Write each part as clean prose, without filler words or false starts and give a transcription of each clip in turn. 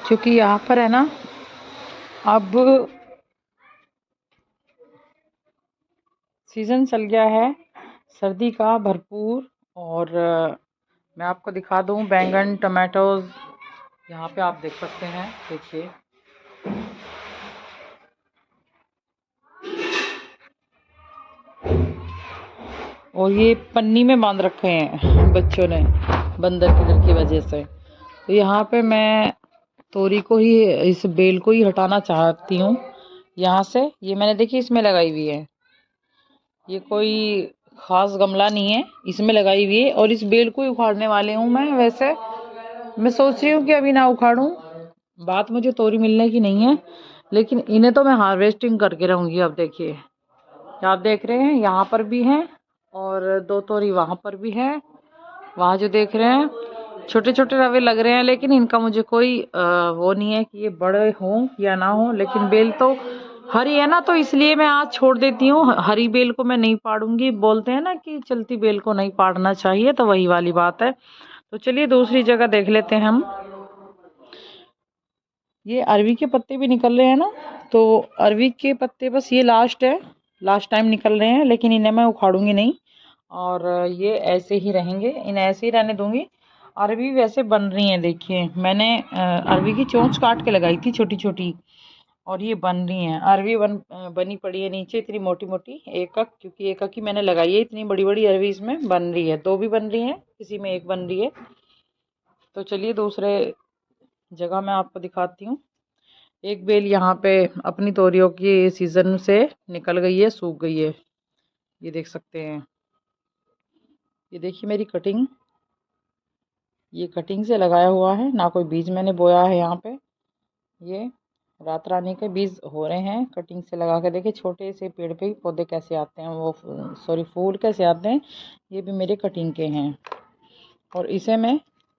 क्योंकि यहाँ पर है ना, अब सीज़न चल गया है सर्दी का भरपूर। और मैं आपको दिखा दूँ बैंगन टमाटोज़, यहाँ पे आप देख सकते हैं, देखिए। और ये पन्नी में बांध रखे हैं बच्चों ने बंदर की डर की वजह से। तो यहाँ पे मैं तोरी को ही, इस बेल को ही हटाना चाहती हूँ यहाँ से। ये मैंने देखी इसमें लगाई हुई है, ये कोई खास गमला नहीं है, इसमें लगाई हुई है। और इस बेल को ही उखाड़ने वाले हूँ मैं। वैसे मैं सोच रही हूँ कि अभी ना उखाड़ूं, बात मुझे तोरी मिलने की नहीं है, लेकिन इन्हें तो मैं हार्वेस्टिंग करके रहूँगी। अब देखिए, आप देख रहे हैं यहाँ पर भी हैं और 2 तोरी वहाँ पर भी है। वहाँ जो देख रहे हैं छोटे छोटे रवे लग रहे हैं, लेकिन इनका मुझे कोई वो नहीं है कि ये बड़े हों या ना हो। लेकिन बेल तो हरी है ना, तो इसलिए मैं आज छोड़ देती हूँ। हरी बेल को मैं नहीं पाड़ूंगी। बोलते हैं ना कि चलती बेल को नहीं पाड़ना चाहिए, तो वही वाली बात है। तो चलिए दूसरी जगह देख लेते हैं हम। ये अरवी के पत्ते भी निकल रहे हैं ना, तो अरवी के पत्ते बस ये लास्ट है, लास्ट टाइम निकल रहे हैं, लेकिन इन्हें मैं उखाड़ूंगी नहीं। और ये ऐसे ही रहेंगे, इन्हें ऐसे ही रहने दूंगी। अरवी वैसे बन रही हैं, देखिए मैंने अरवी की चोंच काट के लगाई थी छोटी छोटी, और ये बन रही हैं। अरवी बनी पड़ी है नीचे इतनी मोटी मोटी, एकक, क्योंकि एकक ही मैंने लगाई है। इतनी बड़ी बड़ी अरवी इसमें बन रही है, 2 भी बन रही हैं, किसी में 1 बन रही है। तो चलिए दूसरे जगह मैं आपको दिखाती हूँ। एक बेल यहाँ पे अपनी तोरियों की सीजन से निकल गई है, सूख गई है, ये देख सकते हैं। ये देखिए मेरी कटिंग, ये कटिंग से लगाया हुआ है, ना कोई बीज मैंने बोया है यहाँ पे। ये रात रानी के बीज हो रहे हैं कटिंग से लगा के। देखिए छोटे से पेड़ पे ही पौधे कैसे आते हैं, वो सॉरी फूल कैसे आते हैं, ये भी मेरे कटिंग के हैं। और इसे मैं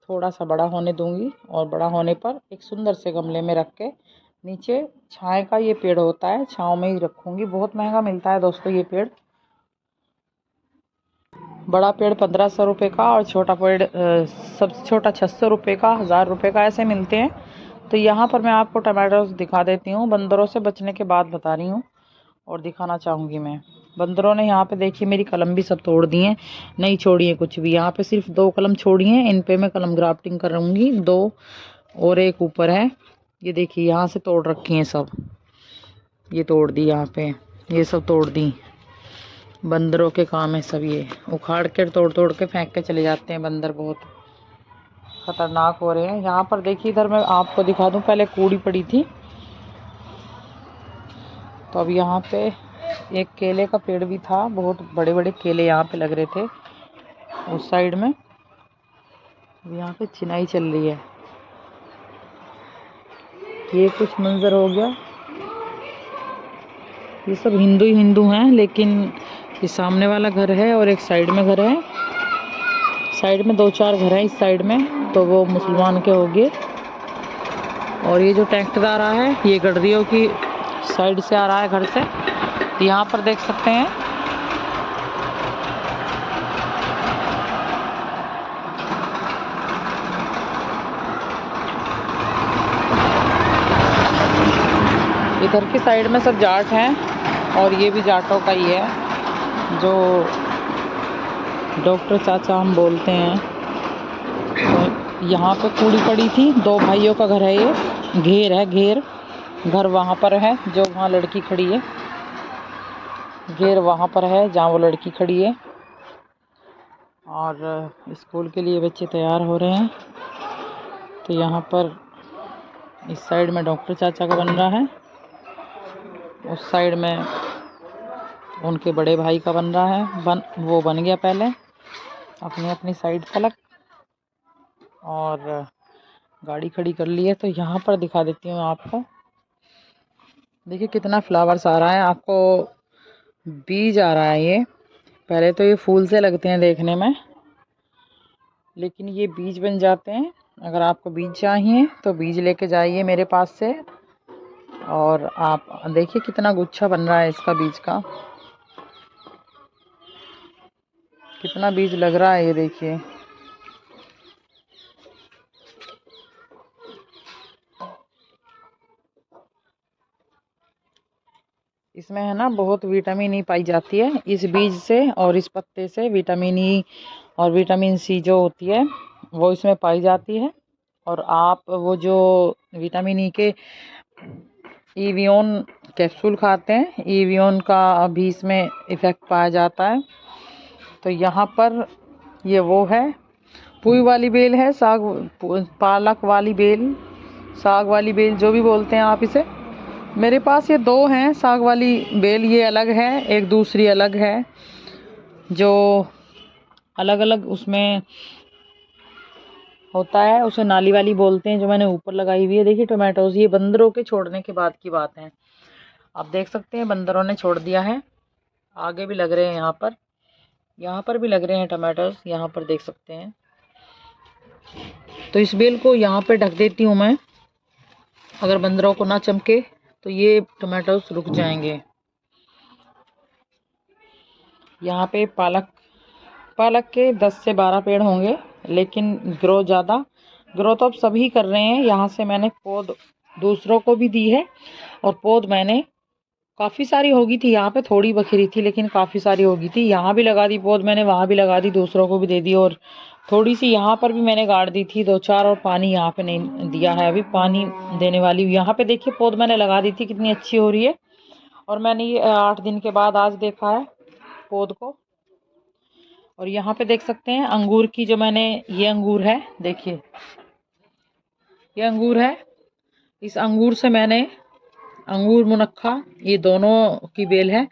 थोड़ा सा बड़ा होने दूंगी, और बड़ा होने पर एक सुंदर से गमले में रख के, नीचे छाए का ये पेड़ होता है, छाँव में ही रखूंगी। बहुत महंगा मिलता है दोस्तों ये पेड़। बड़ा पेड़ 1500 रुपये का, और छोटा पेड़ सबसे छोटा 600 रुपये का, 1000 रुपये का, ऐसे मिलते हैं। तो यहाँ पर मैं आपको टमाटोस दिखा देती हूँ। बंदरों से बचने के बाद बता रही हूँ, और दिखाना चाहूँगी मैं। बंदरों ने यहाँ पे देखिए मेरी कलम भी सब तोड़ दी हैं, नहीं छोड़ी है कुछ भी। यहाँ पे सिर्फ 2 कलम छोड़ी हैं, इन पे मैं कलम ग्राफ्टिंग करूँगी 2, और एक ऊपर है। ये देखिए यहाँ से तोड़ रखी हैं सब, ये तोड़ दी यहाँ पे, ये सब तोड़ दी। बंदरों के काम है सब, ये उखाड़ के तोड़ तोड़ के फेंक के चले जाते हैं बंदर, बहुत खतरनाक हो रहे हैं। यहाँ पर देखिए, इधर मैं आपको दिखा दूँ, पहले कूड़ी पड़ी थी, तो अब यहाँ पे एक केले का पेड़ भी था, बहुत बड़े बड़े केले यहाँ पे लग रहे थे उस साइड में। यहाँ पे चिनाई चल रही है। ये कुछ मंजर हो गया। ये सब हिंदू ही हिंदू हैं, लेकिन ये सामने वाला घर है और एक साइड में घर है, साइड में 2-4 घर हैं इस साइड में, तो वो मुसलमान के हो गए। और ये जो ट्रैक्टर आ रहा है, ये गडरियों की साइड से आ रहा है, घर से। यहाँ पर देख सकते हैं, इधर की साइड में सब जाट हैं, और ये भी जाटों का ही है, जो डॉक्टर चाचा हम बोलते हैं। तो यहाँ पे कूड़ी पड़ी थी, 2 भाइयों का घर है ये, घेर है, घेर घर वहाँ पर है जो वहाँ लड़की खड़ी है, घेर वहाँ पर है जहाँ वो लड़की खड़ी है। और स्कूल के लिए बच्चे तैयार हो रहे हैं। तो यहाँ पर इस साइड में डॉक्टर चाचा का बन रहा है, उस साइड में उनके बड़े भाई का बन रहा है, वो बन गया पहले अपनी अपनी साइड तलक, और गाड़ी खड़ी कर ली है। तो यहाँ पर दिखा देती हूँ आपको, देखिए कितना फ्लावर्स आ रहा है, आपको बीज आ रहा है। ये पहले तो ये फूल से लगते हैं देखने में, लेकिन ये बीज बन जाते हैं। अगर आपको बीज चाहिए तो बीज लेके जाइए मेरे पास से। और आप देखिए कितना गुच्छा बन रहा है इसका, बीज का कितना बीज लग रहा है, ये देखिए। इसमें है ना बहुत विटामिन ई पाई जाती है इस बीज से, और इस पत्ते से विटामिन ई और विटामिन सी जो होती है वो इसमें पाई जाती है। और आप वो जो विटामिन ई के ईवियोन कैप्सूल खाते हैं, ईवियोन का भी इसमें इफ़ेक्ट पाया जाता है। तो यहाँ पर ये वो है, पुई वाली बेल है, साग पालक वाली बेल, साग वाली बेल जो भी बोलते हैं आप इसे। मेरे पास ये 2 हैं साग वाली बेल, ये अलग है, एक दूसरी अलग है, जो अलग अलग उसमें होता है उसे नाली वाली बोलते हैं, जो मैंने ऊपर लगाई हुई है। देखिए टोमेटोज, ये बंदरों के छोड़ने के बाद की बात है। आप देख सकते हैं बंदरों ने छोड़ दिया है। आगे भी लग रहे हैं, यहाँ पर भी लग रहे हैं टमाटोज, यहाँ पर देख सकते हैं। तो इस बेल को यहाँ पे ढक देती हूँ मैं, अगर बंदरों को ना चमके तो ये टमाटोज रुक जाएंगे। यहाँ पे पालक के 10 से 12 पेड़ होंगे, लेकिन ग्रो तो अब सभी कर रहे हैं। यहाँ से मैंने पौध दूसरों को भी दी है, और पौध मैंने काफ़ी सारी होगी थी, यहाँ पे थोड़ी बखरी थी लेकिन काफ़ी सारी होगी थी। यहाँ भी लगा दी पौध मैंने, वहाँ भी लगा दी, दूसरों को भी दे दी, और थोड़ी सी यहाँ पर भी मैंने गाड़ दी थी 2-4, और पानी यहाँ पे नहीं दिया है, अभी पानी देने वाली हूँ। यहाँ पे देखिए पौध मैंने लगा दी थी, कितनी अच्छी हो रही है। और मैंने ये 8 दिन के बाद आज देखा है पौध को। और यहाँ पे देख सकते हैं अंगूर की, जो मैंने, ये अंगूर है, देखिए ये अंगूर है। इस अंगूर से मैंने अंगूर मुनक्खा, ये दोनों की बेल है,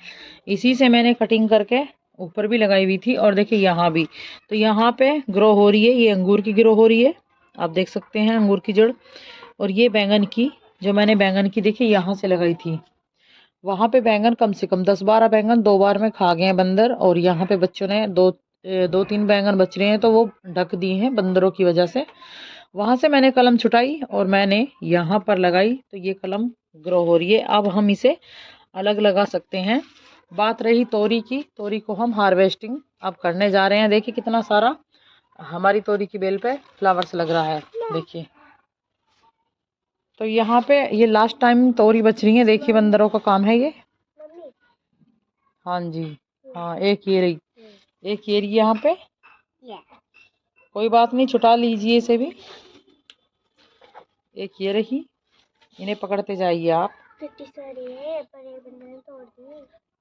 इसी से मैंने कटिंग करके ऊपर भी लगाई हुई थी। और देखिए यहाँ भी, तो यहाँ पे ग्रो हो रही है, ये अंगूर की ग्रो हो रही है, आप देख सकते हैं अंगूर की जड़। और ये बैंगन की, जो मैंने बैंगन की देखिए यहाँ से लगाई थी, वहाँ पे बैंगन कम से कम 10-12 बैंगन 2 बार में खा गए हैं बंदर। और यहाँ पे बच्चों ने 2-3 बैंगन बच रहे हैं, तो वो ढक दिए हैं बंदरों की वजह से। वहाँ से मैंने कलम छुटाई और मैंने यहाँ पर लगाई, तो ये कलम ग्रो हो रही है। अब हम इसे अलग लगा सकते हैं। बात रही तोरी की, तोरी को हम हार्वेस्टिंग अब करने जा रहे हैं। देखिए कितना सारा हमारी तोरी की बेल पे फ्लावर्स लग रहा है, देखिए। तो यहाँ पे ये लास्ट टाइम तोरी बच रही है, देखिए बंदरों का काम है ये। हाँ जी, हाँ एक ये रही, एक ये रही यहाँ पे। कोई बात नहीं, छुटा लीजिए इसे भी। एक ये रही, इन्हें पकड़ते जाइए आप।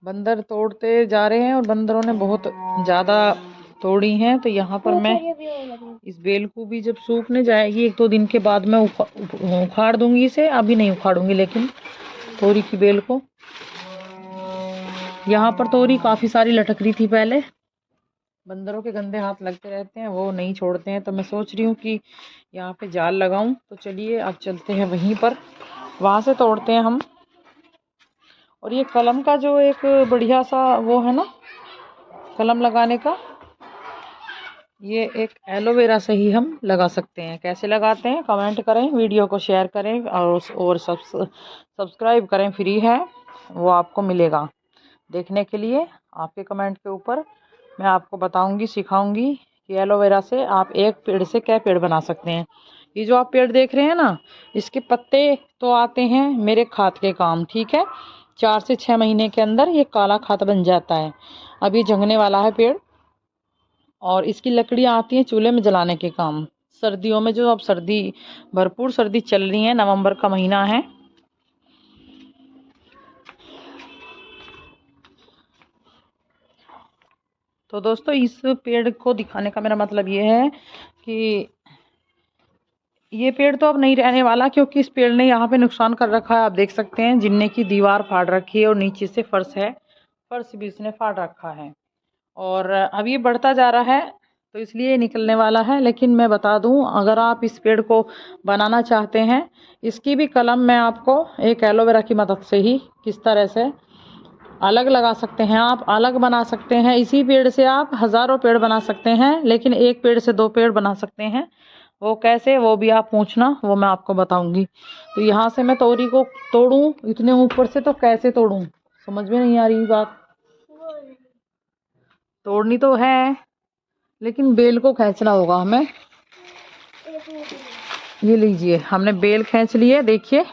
बंदर तोड़ते जा रहे हैं, और बंदरों ने बहुत ज़्यादा तोड़ी हैं। तो यहाँ पर मैं इस बेल को भी जब सूखने जाएगी 1-2 दिन के बाद मैं उखाड़ दूंगी इसे, अभी नहीं उखाड़ूंगी लेकिन तोरी की बेल को। यहाँ पर तोरी काफ़ी सारी लटक रही थी पहले, बंदरों के गंदे हाथ लगते रहते हैं, वो नहीं छोड़ते हैं। तो मैं सोच रही हूँ कि यहाँ पे जाल लगाऊं। तो चलिए अब चलते हैं वहीं पर, वहाँ से तोड़ते हैं हम। और ये कलम का जो एक बढ़िया सा वो है ना, कलम लगाने का, ये एक एलोवेरा से ही हम लगा सकते हैं। कैसे लगाते हैं कमेंट करें, वीडियो को शेयर करें, और सब्सक्राइब करें, फ्री है वो, आपको मिलेगा देखने के लिए। आपके कमेंट के ऊपर मैं आपको बताऊंगी, सिखाऊंगी कि एलोवेरा से आप एक पेड़ से क्या पेड़ बना सकते हैं। ये जो आप पेड़ देख रहे हैं ना, इसके पत्ते तो आते हैं मेरे खाद के काम, ठीक है। 4 से 6 महीने के अंदर ये काला खाद बन जाता है। अब ये जंगने वाला है पेड़, और इसकी लकड़ियाँ आती हैं चूल्हे में जलाने के काम। सर्दियों में, जो अब भरपूर सर्दी चल रही है, नवंबर का महीना है। तो दोस्तों इस पेड़ को दिखाने का मेरा मतलब ये है कि ये पेड़ तो अब नहीं रहने वाला, क्योंकि इस पेड़ ने यहाँ पे नुकसान कर रखा है। आप देख सकते हैं जिन्ने की दीवार फाड़ रखी है, और नीचे से फर्श है, फर्श भी इसने फाड़ रखा है। और अब ये बढ़ता जा रहा है, तो इसलिए निकलने वाला है। लेकिन मैं बता दूं, अगर आप इस पेड़ को बनाना चाहते हैं, इसकी भी कलम मैं आपको एक एलोवेरा की मदद से ही किस तरह से अलग लगा सकते हैं, आप अलग बना सकते हैं। इसी पेड़ से आप हज़ारों पेड़ बना सकते हैं, लेकिन एक पेड़ से 2 पेड़ बना सकते हैं। वो कैसे, वो भी आप पूछना, वो मैं आपको बताऊंगी। तो यहाँ से मैं तोरी को तोड़ूं इतने ऊपर से, तो कैसे तोड़ूं समझ में नहीं आ रही बात। तोड़नी तो है, लेकिन बेल को खींचना होगा हमें। ये लीजिए, हमने बेल खींच ली है, देखिए।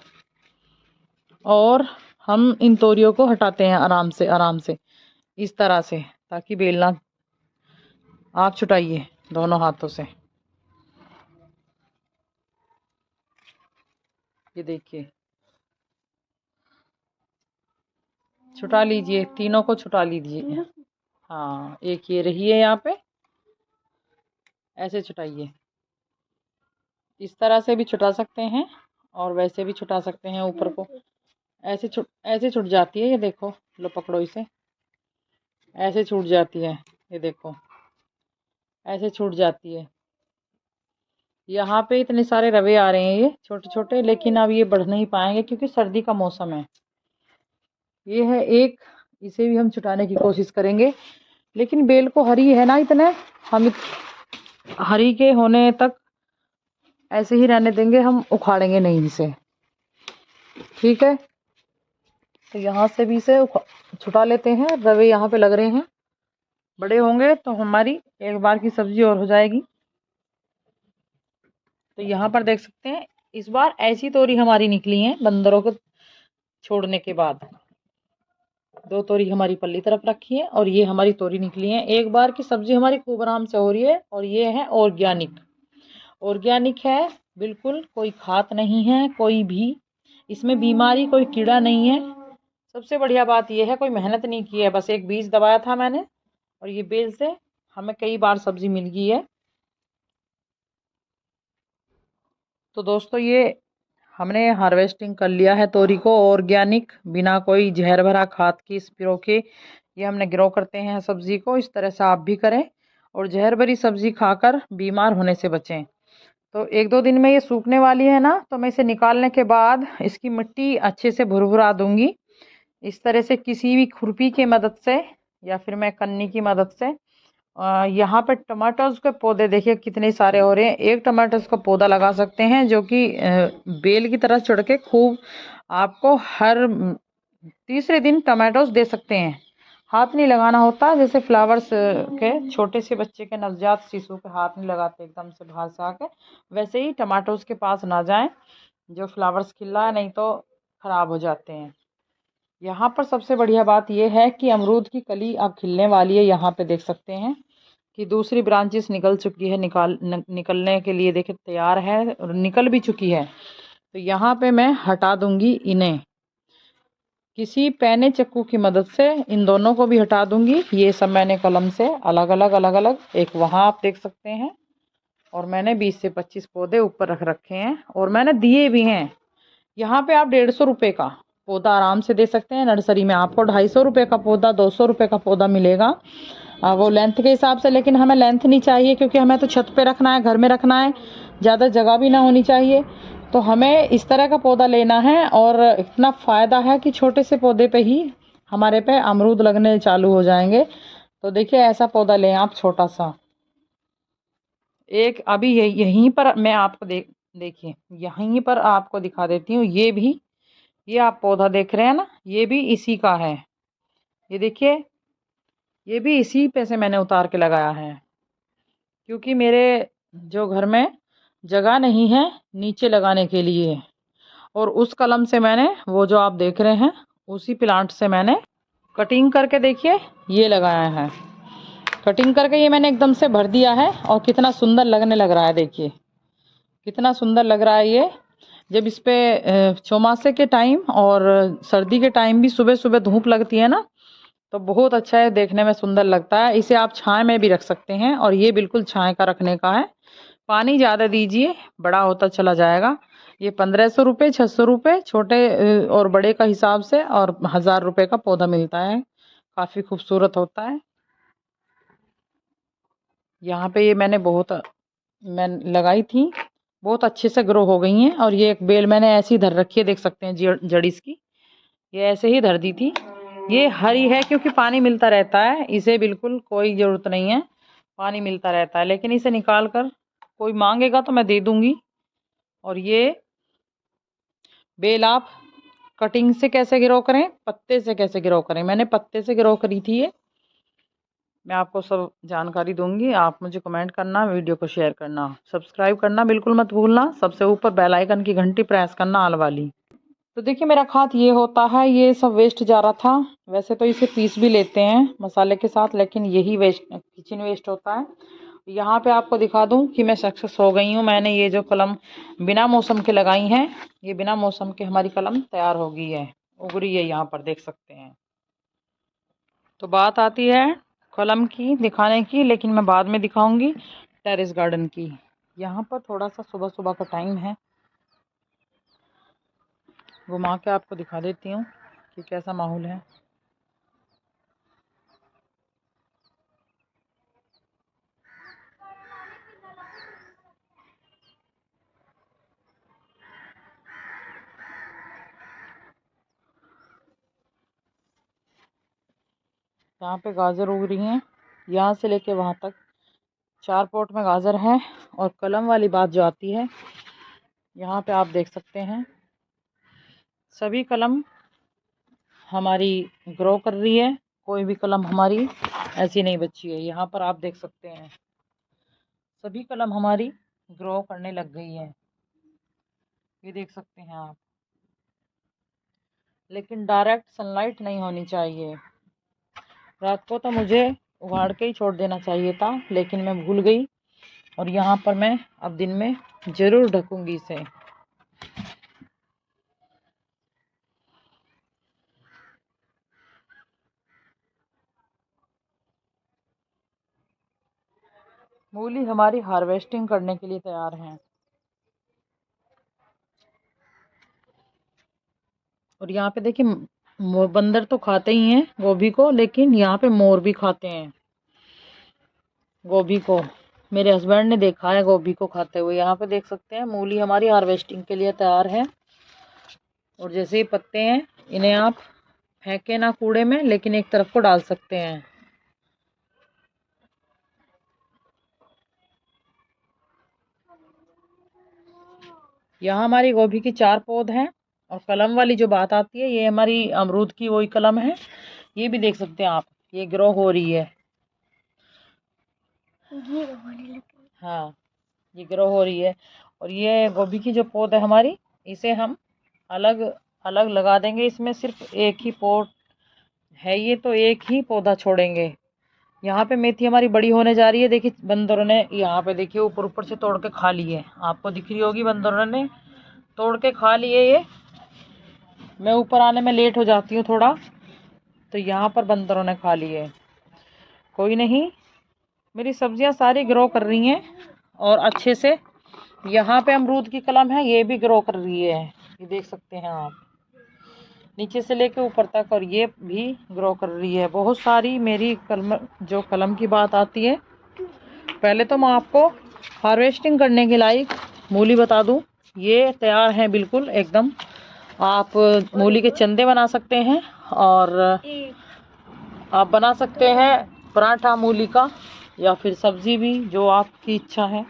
और हम इन तोरियों को हटाते हैं आराम से इस तरह से, ताकि बेलना आप छुटाइए दोनों हाथों से। ये देखिए, छुटा लीजिए, तीनों को छुटा लीजिए। हाँ, एक ये रही है यहाँ पे, ऐसे छुटाइए। इस तरह से भी छुटा सकते हैं और वैसे भी छुटा सकते हैं ऊपर को। ऐसे छुट जाती है, ये देखो, लो पकड़ो इसे, ऐसे छूट जाती है, ये देखो ऐसे छूट जाती है। यहाँ पे इतने सारे रवे आ रहे हैं ये छोटे छोटे, लेकिन अब ये बढ़ नहीं पाएंगे क्योंकि सर्दी का मौसम है। ये है एक, इसे भी हम छुटाने की कोशिश करेंगे, लेकिन बेल को हरी है ना, इतने हम हरी के होने तक ऐसे ही रहने देंगे, हम उखाड़ेंगे नहीं इसे, ठीक है। तो यहाँ से भी इसे छुटा लेते हैं। रवे यहाँ पे लग रहे हैं, बड़े होंगे तो हमारी एक बार की सब्जी और हो जाएगी। तो यहाँ पर देख सकते हैं, इस बार ऐसी तोरी हमारी निकली है बंदरों को छोड़ने के बाद। 2 तोरी हमारी पल्ली तरफ रखी है और ये हमारी तोरी निकली है। एक बार की सब्जी हमारी खूब आराम से हो रही है। और ये है ऑर्गेनिक, ऑर्गेनिक है बिल्कुल, कोई खाद नहीं है कोई भी, इसमें बीमारी कोई कीड़ा नहीं है। सबसे बढ़िया बात यह है, कोई मेहनत नहीं की है, बस एक बीज दबाया था मैंने और ये बेल से हमें कई बार सब्जी मिल गई है। तो दोस्तों, ये हमने हार्वेस्टिंग कर लिया है तोरी को ऑर्गेनिक, बिना कोई जहर भरा खाद की स्प्रे के। ये हमने ग्रो करते हैं सब्जी को, इस तरह से आप भी करें और जहर भरी सब्जी खाकर बीमार होने से बचें। तो 1-2 दिन में ये सूखने वाली है ना, तो मैं इसे निकालने के बाद इसकी मिट्टी अच्छे से भुरभुरा दूंगी। इस तरह से किसी भी खुरपी की मदद से या फिर मैं कन्नी की मदद से। यहाँ पे टमाटर्स के पौधे देखिए कितने सारे हो रहे हैं। एक टमाटर्स का पौधा लगा सकते हैं जो कि बेल की तरह चढ़ के खूब आपको हर तीसरे दिन टमाटोस दे सकते हैं। हाथ नहीं लगाना होता, जैसे फ्लावर्स के छोटे से बच्चे के नवजात शिशु के हाथ नहीं लगाते एकदम से बाहर से आके, वैसे ही टमाटोस के पास ना जाएं जो फ्लावर्स खिल रहा है, नहीं तो खराब हो जाते हैं। यहाँ पर सबसे बढ़िया बात यह है कि अमरूद की कली अब खिलने वाली है। यहाँ पे देख सकते हैं कि दूसरी ब्रांचेस निकल चुकी है, निकलने के लिए देखिए तैयार है और निकल भी चुकी है। तो यहाँ पे मैं हटा दूंगी इन्हें, किसी पैने चक्कू की मदद से इन दोनों को भी हटा दूंगी। ये सब मैंने कलम से अलग अलग एक वहाँ आप देख सकते हैं, और मैंने 20 से 25 पौधे ऊपर रख रखे हैं और मैंने दिए भी हैं। यहाँ पे आप 150 रुपये का पौधा आराम से दे सकते हैं। नर्सरी में आपको 250 रुपये का पौधा, 200 रुपये का पौधा मिलेगा, वो लेंथ के हिसाब से। लेकिन हमें लेंथ नहीं चाहिए क्योंकि हमें तो छत पे रखना है, घर में रखना है, ज़्यादा जगह भी ना होनी चाहिए। तो हमें इस तरह का पौधा लेना है और इतना फ़ायदा है कि छोटे से पौधे पे ही हमारे पे अमरूद लगने चालू हो जाएंगे। तो देखिए, ऐसा पौधा लें आप छोटा सा एक। अभी यहीं पर मैं आपको देखिए यहीं पर आपको दिखा देती हूँ। ये भी, ये आप पौधा देख रहे हैं ना, ये भी इसी का है। ये देखिए, ये भी इसी पे से मैंने उतार के लगाया है, क्योंकि मेरे जो घर में जगह नहीं है नीचे लगाने के लिए। और उस कलम से मैंने वो जो आप देख रहे हैं उसी प्लांट से मैंने कटिंग करके देखिए ये लगाया है। कटिंग करके ये मैंने एकदम से भर दिया है और कितना सुंदर लगने लग रहा है। देखिए कितना सुंदर लग रहा है ये। जब इस पे चौमासे के टाइम और सर्दी के टाइम भी सुबह सुबह धूप लगती है ना, तो बहुत अच्छा है, देखने में सुंदर लगता है। इसे आप छाया में भी रख सकते हैं और ये बिल्कुल छाया का रखने का है। पानी ज़्यादा दीजिए, बड़ा होता चला जाएगा। ये 1500 रुपये, 600 रुपये छोटे और बड़े का हिसाब से, और 1000 रुपये का पौधा मिलता है। काफ़ी खूबसूरत होता है। यहाँ पे ये मैं लगाई थी, बहुत अच्छे से ग्रो हो गई हैं। और ये एक बेल मैंने ऐसी धर रखी है, देख सकते हैं जड़ इसकी, ये ऐसे ही धर दी थी। ये हरी है क्योंकि पानी मिलता रहता है, इसे बिल्कुल कोई ज़रूरत नहीं है, पानी मिलता रहता है। लेकिन इसे निकाल कर कोई मांगेगा तो मैं दे दूंगी। और ये बेल आप कटिंग से कैसे ग्रो करें, पत्ते से कैसे ग्रो करें, मैंने पत्ते से ग्रो करी थी ये। मैं आपको सब जानकारी दूंगी, आप मुझे कमेंट करना, वीडियो को शेयर करना, सब्सक्राइब करना बिल्कुल मत भूलना। सबसे ऊपर बेल आइकन की घंटी प्रेस करना, ऑल वाली। तो देखिए मेरा खात ये होता है, ये सब वेस्ट जा रहा था। वैसे तो इसे पीस भी लेते हैं मसाले के साथ, लेकिन यही वेस्ट, किचन वेस्ट होता है। यहाँ पे आपको दिखा दूं कि मैं सक्सेस हो गई हूँ। मैंने ये जो कलम बिना मौसम के लगाई हैं, ये बिना मौसम के हमारी कलम तैयार हो गई है, उग रही है, यहाँ पर देख सकते हैं। तो बात आती है कलम की दिखाने की, लेकिन मैं बाद में दिखाऊंगी टेरेस गार्डन की। यहाँ पर थोड़ा सा सुबह सुबह का टाइम है, घुमा के आपको दिखा देती हूँ कि कैसा माहौल है। यहाँ पे गाजर उग रही हैं, यहाँ से लेके वहाँ तक 4 पॉट में गाजर है। और कलम वाली बात जो आती है, यहाँ पे आप देख सकते हैं सभी कलम हमारी ग्रो कर रही है, कोई भी कलम हमारी ऐसी नहीं बची है। यहाँ पर आप देख सकते हैं सभी कलम हमारी ग्रो करने लग गई है, ये देख सकते हैं आप। लेकिन डायरेक्ट सनलाइट नहीं होनी चाहिए। रात को तो मुझे उगाड़ के ही छोड़ देना चाहिए था, लेकिन मैं भूल गई। और यहाँ पर मैं अब दिन में ज़रूर ढकूंगी इसे। मूली हमारी हार्वेस्टिंग करने के लिए तैयार हैं। और यहाँ पे देखिए बंदर तो खाते ही हैं गोभी को, लेकिन यहाँ पे मोर भी खाते हैं गोभी को। मेरे हस्बैंड ने देखा है गोभी को खाते हुए। यहाँ पे देख सकते हैं मूली हमारी हार्वेस्टिंग के लिए तैयार है। और जैसे ही पत्ते हैं, इन्हें आप फेंके ना कूड़े में, लेकिन एक तरफ को डाल सकते हैं। यहाँ हमारी गोभी की 4 पौध हैं। और कलम वाली जो बात आती है, ये हमारी अमरूद की वही कलम है। ये भी देख सकते हैं आप, ये ग्रो हो रही है। हाँ, ये ग्रो हो रही है। और ये गोभी की जो पौध है हमारी, इसे हम अलग अलग लगा देंगे। इसमें सिर्फ एक ही पॉट है ये, तो एक ही पौधा छोड़ेंगे। यहाँ पे मेथी हमारी बड़ी होने जा रही है। देखिए बंदरों ने यहाँ पे देखिए ऊपर ऊपर से तोड़ के खा ली है, आपको दिख रही होगी, बंदरों ने तोड़ के खा लिए ये। मैं ऊपर आने में लेट हो जाती हूँ थोड़ा, तो यहाँ पर बंदरों ने खा लिए। कोई नहीं, मेरी सब्जियां सारी ग्रो कर रही हैं और अच्छे से। यहाँ पे अमरूद की कलम है, ये भी ग्रो कर रही है, ये देख सकते हैं आप, नीचे से लेके ऊपर तक। और ये भी ग्रो कर रही है बहुत सारी। मेरी कलम की बात आती है, पहले तो मैं आपको हार्वेस्टिंग करने के लायक मूली बता दूं। ये तैयार है बिल्कुल एकदम। आप मूली के चंदे बना सकते हैं, और आप बना सकते हैं पराठा मूली का, या फिर सब्जी भी, जो आपकी इच्छा है।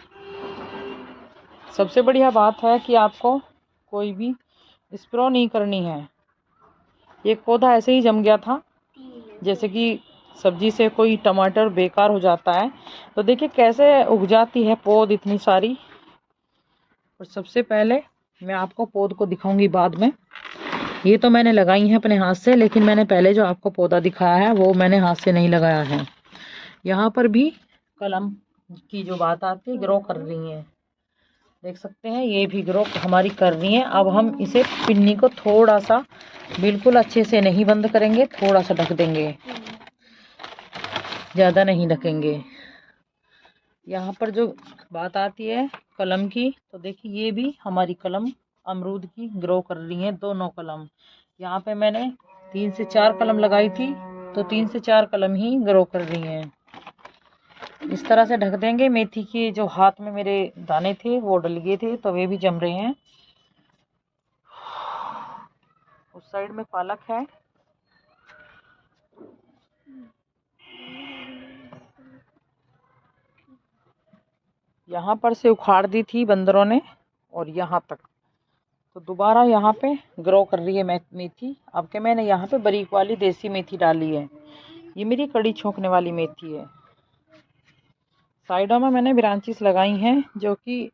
सबसे बढ़िया बात है कि आपको कोई भी स्प्रे नहीं करनी है। एक पौधा ऐसे ही जम गया था, जैसे कि सब्जी से कोई टमाटर बेकार हो जाता है, तो देखिए कैसे उग जाती है पौध इतनी सारी। और सबसे पहले मैं आपको पौध को दिखाऊंगी बाद में। ये तो मैंने लगाई है अपने हाथ से, लेकिन मैंने पहले जो आपको पौधा दिखाया है वो मैंने हाथ से नहीं लगाया है। यहाँ पर भी कलम की जो बात आती है, ग्रो कर रही है, देख सकते हैं, ये भी ग्रो हमारी कर रही है। अब हम इसे पिन्नी को थोड़ा सा, बिल्कुल अच्छे से नहीं बंद करेंगे, थोड़ा सा ढक देंगे, ज़्यादा नहीं ढकेंगे। यहाँ पर जो बात आती है कलम की, तो देखिए ये भी हमारी कलम अमरूद की ग्रो कर रही है, दोनों कलम। यहाँ पे मैंने 3 से 4 कलम लगाई थी, तो 3 से 4 कलम ही ग्रो कर रही हैं। इस तरह से ढक देंगे। मेथी के जो हाथ में मेरे दाने थे वो डल गए थे, तो वे भी जम रहे हैं। उस साइड में पालक है। यहाँ पर से उखाड़ दी थी बंदरों ने, और यहाँ तक, तो दोबारा यहाँ पे ग्रो कर रही है मेथी। अब के मैंने यहाँ पे बारीक वाली देसी मेथी डाली है, ये मेरी कड़ी छोंकने वाली मेथी है। साइडों में मैंने ब्रांचेस लगाई हैं, जो कि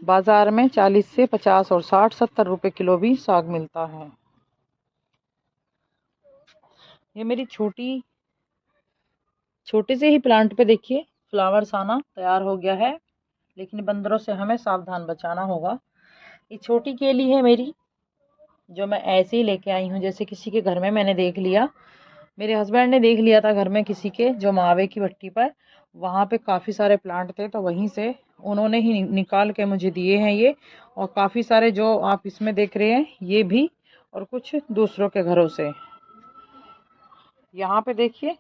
बाज़ार में 40 से 50 और 60-70 रुपए किलो भी साग मिलता है। ये मेरी छोटे से ही प्लांट पे देखिए फ्लावर्स आना तैयार हो गया है, लेकिन बंदरों से हमें सावधान बचाना होगा। ये छोटी केली है मेरी, जो मैं ऐसे ही लेके आई हूँ। जैसे किसी के घर में मैंने देख लिया, मेरे हस्बैंड ने देख लिया था घर में किसी के, जो मावे की भट्टी पर, वहाँ पे काफ़ी सारे प्लांट थे, तो वहीं से उन्होंने ही निकाल के मुझे दिए हैं ये। और काफ़ी सारे जो आप इसमें देख रहे हैं ये भी, और कुछ दूसरों के घरों से। यहाँ पे देखिए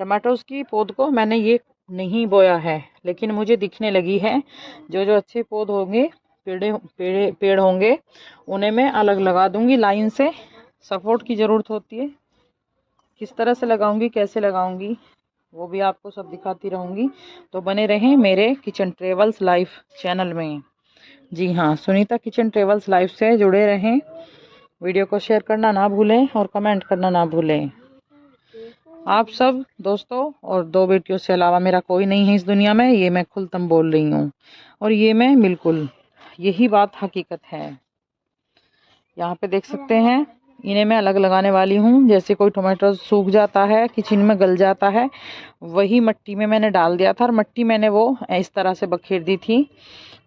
टमाटोस की पौध को मैंने ये नहीं बोया है, लेकिन मुझे दिखने लगी है। जो जो अच्छे पौध होंगे, पेड़ होंगे, उन्हें मैं अलग लगा दूंगी लाइन से। सपोर्ट की ज़रूरत होती है, किस तरह से लगाऊंगी, कैसे लगाऊंगी, वो भी आपको सब दिखाती रहूंगी। तो बने रहें मेरे किचन ट्रेवल्स लाइफ चैनल में। जी हाँ, सुनीता किचन ट्रेवल्स लाइफ से जुड़े रहें। वीडियो को शेयर करना ना भूलें और कमेंट करना ना भूलें। आप सब दोस्तों और 2 बेटियों से अलावा मेरा कोई नहीं है इस दुनिया में, ये मैं खुलतम बोल रही हूँ, और ये मैं बिल्कुल, यही बात हकीकत है। यहाँ पे देख सकते हैं, इन्हें मैं अलग लगाने वाली हूँ। जैसे कोई टमाटर सूख जाता है, किचन में गल जाता है, वही मिट्टी में मैंने डाल दिया था, और मिट्टी मैंने वो इस तरह से बखेर दी थी।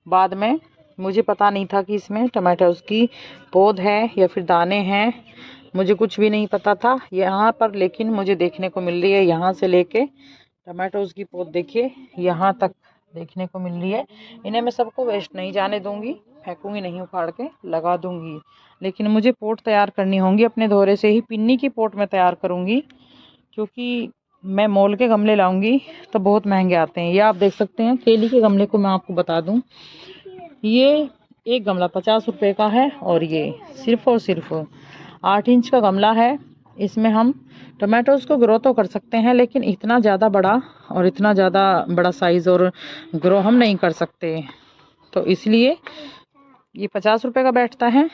बाद में मुझे पता नहीं था कि इसमें टमाटर्स की पौध है या फिर दाने हैं, मुझे कुछ भी नहीं पता था यहाँ पर। लेकिन मुझे देखने को मिल रही है, यहाँ से लेके टमाटोज की पौध देखिए यहाँ तक देखने को मिल रही है। इन्हें मैं सबको वेस्ट नहीं जाने दूंगी, फेंकूंगी नहीं, उखाड़ के लगा दूंगी। लेकिन मुझे पोट तैयार करनी होंगी अपने धोरे से ही। पिन्नी की पोट मैं तैयार करूंगी, क्योंकि मैं मोल के गमले लाऊंगी तो बहुत महंगे आते हैं। ये आप देख सकते हैं, केली के गमले को मैं आपको बता दूं, ये एक गमला 50 रुपए का है, और ये सिर्फ और सिर्फ 8 इंच का गमला है। इसमें हम टमाटोज को ग्रो तो कर सकते हैं, लेकिन इतना ज़्यादा बड़ा और इतना ज़्यादा बड़ा साइज़ और ग्रो हम नहीं कर सकते। तो इसलिए ये 50 रुपए का बैठता है।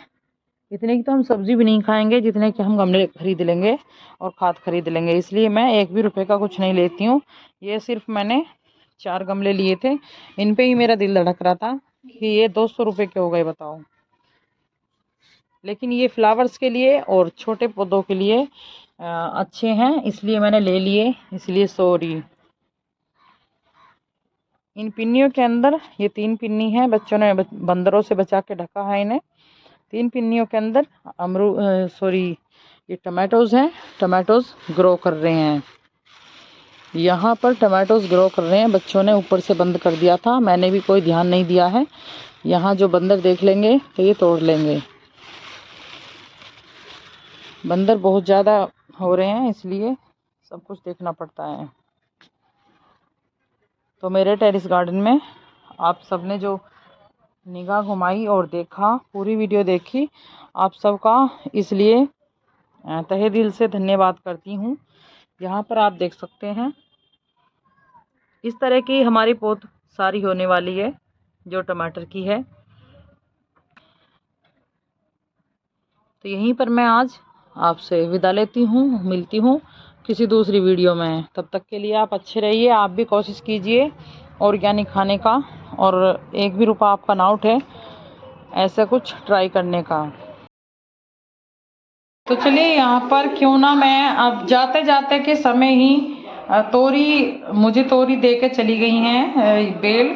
इतने की तो हम सब्जी भी नहीं खाएंगे जितने कि हम गमले खरीद लेंगे और खाद खरीद लेंगे। इसलिए मैं 1 भी रुपए का कुछ नहीं लेती हूँ। ये सिर्फ मैंने 4 गमले लिए थे, इन पे ही मेरा दिल धड़क रहा था कि ये 200 रुपए के हो गए, बताओ। लेकिन ये फ्लावर्स के लिए और छोटे पौधों के लिए अच्छे हैं, इसलिए मैंने ले लिए। इसलिए सॉरी। इन पिन्नियों के अंदर, ये 3 पिन्नी है, बच्चों ने बंदरों से बचा के ढका है इन्हें। 3 पिन्नियों के अंदर ये टमाटोज हैं। टमाटोज ग्रो कर रहे हैं, यहाँ पर टमाटोज ग्रो कर रहे हैं। बच्चों ने ऊपर से बंद कर दिया था, मैंने भी कोई ध्यान नहीं दिया है। यहाँ जो बंदर देख लेंगे तो ये तोड़ लेंगे। बंदर बहुत ज़्यादा हो रहे हैं, इसलिए सब कुछ देखना पड़ता है। तो मेरे टेरेस गार्डन में आप सबने जो निगाह घुमाई और देखा, पूरी वीडियो देखी, आप सबका इसलिए तहे दिल से धन्यवाद करती हूँ। यहाँ पर आप देख सकते हैं, इस तरह की हमारी पौध सारी होने वाली है जो टमाटर की है। तो यहीं पर मैं आज आपसे विदा लेती हूँ, मिलती हूँ किसी दूसरी वीडियो में। तब तक के लिए आप अच्छे रहिए। आप भी कोशिश कीजिए ऑर्गेनिक खाने का, और 1 भी रुपया आपका ना उठे ऐसा कुछ ट्राई करने का। तो चलिए, यहाँ पर क्यों ना मैं अब जाते जाते के समय ही मुझे तोरी दे के चली गई हैं बेल,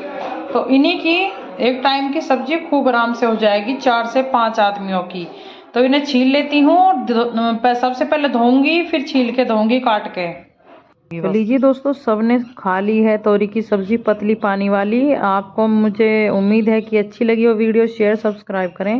तो इन्हीं की एक टाइम की सब्जी खूब आराम से हो जाएगी 4 से 5 आदमियों की। तो इन्हें छील लेती हूँ, सबसे पहले धोऊंगी, फिर छील के धोऊंगी काट के। लीजिए दोस्तों, सबने खा ली है तोरी की सब्जी, पतली पानी वाली। आपको मुझे उम्मीद है कि अच्छी लगी हो वीडियो। शेयर सब्सक्राइब करें।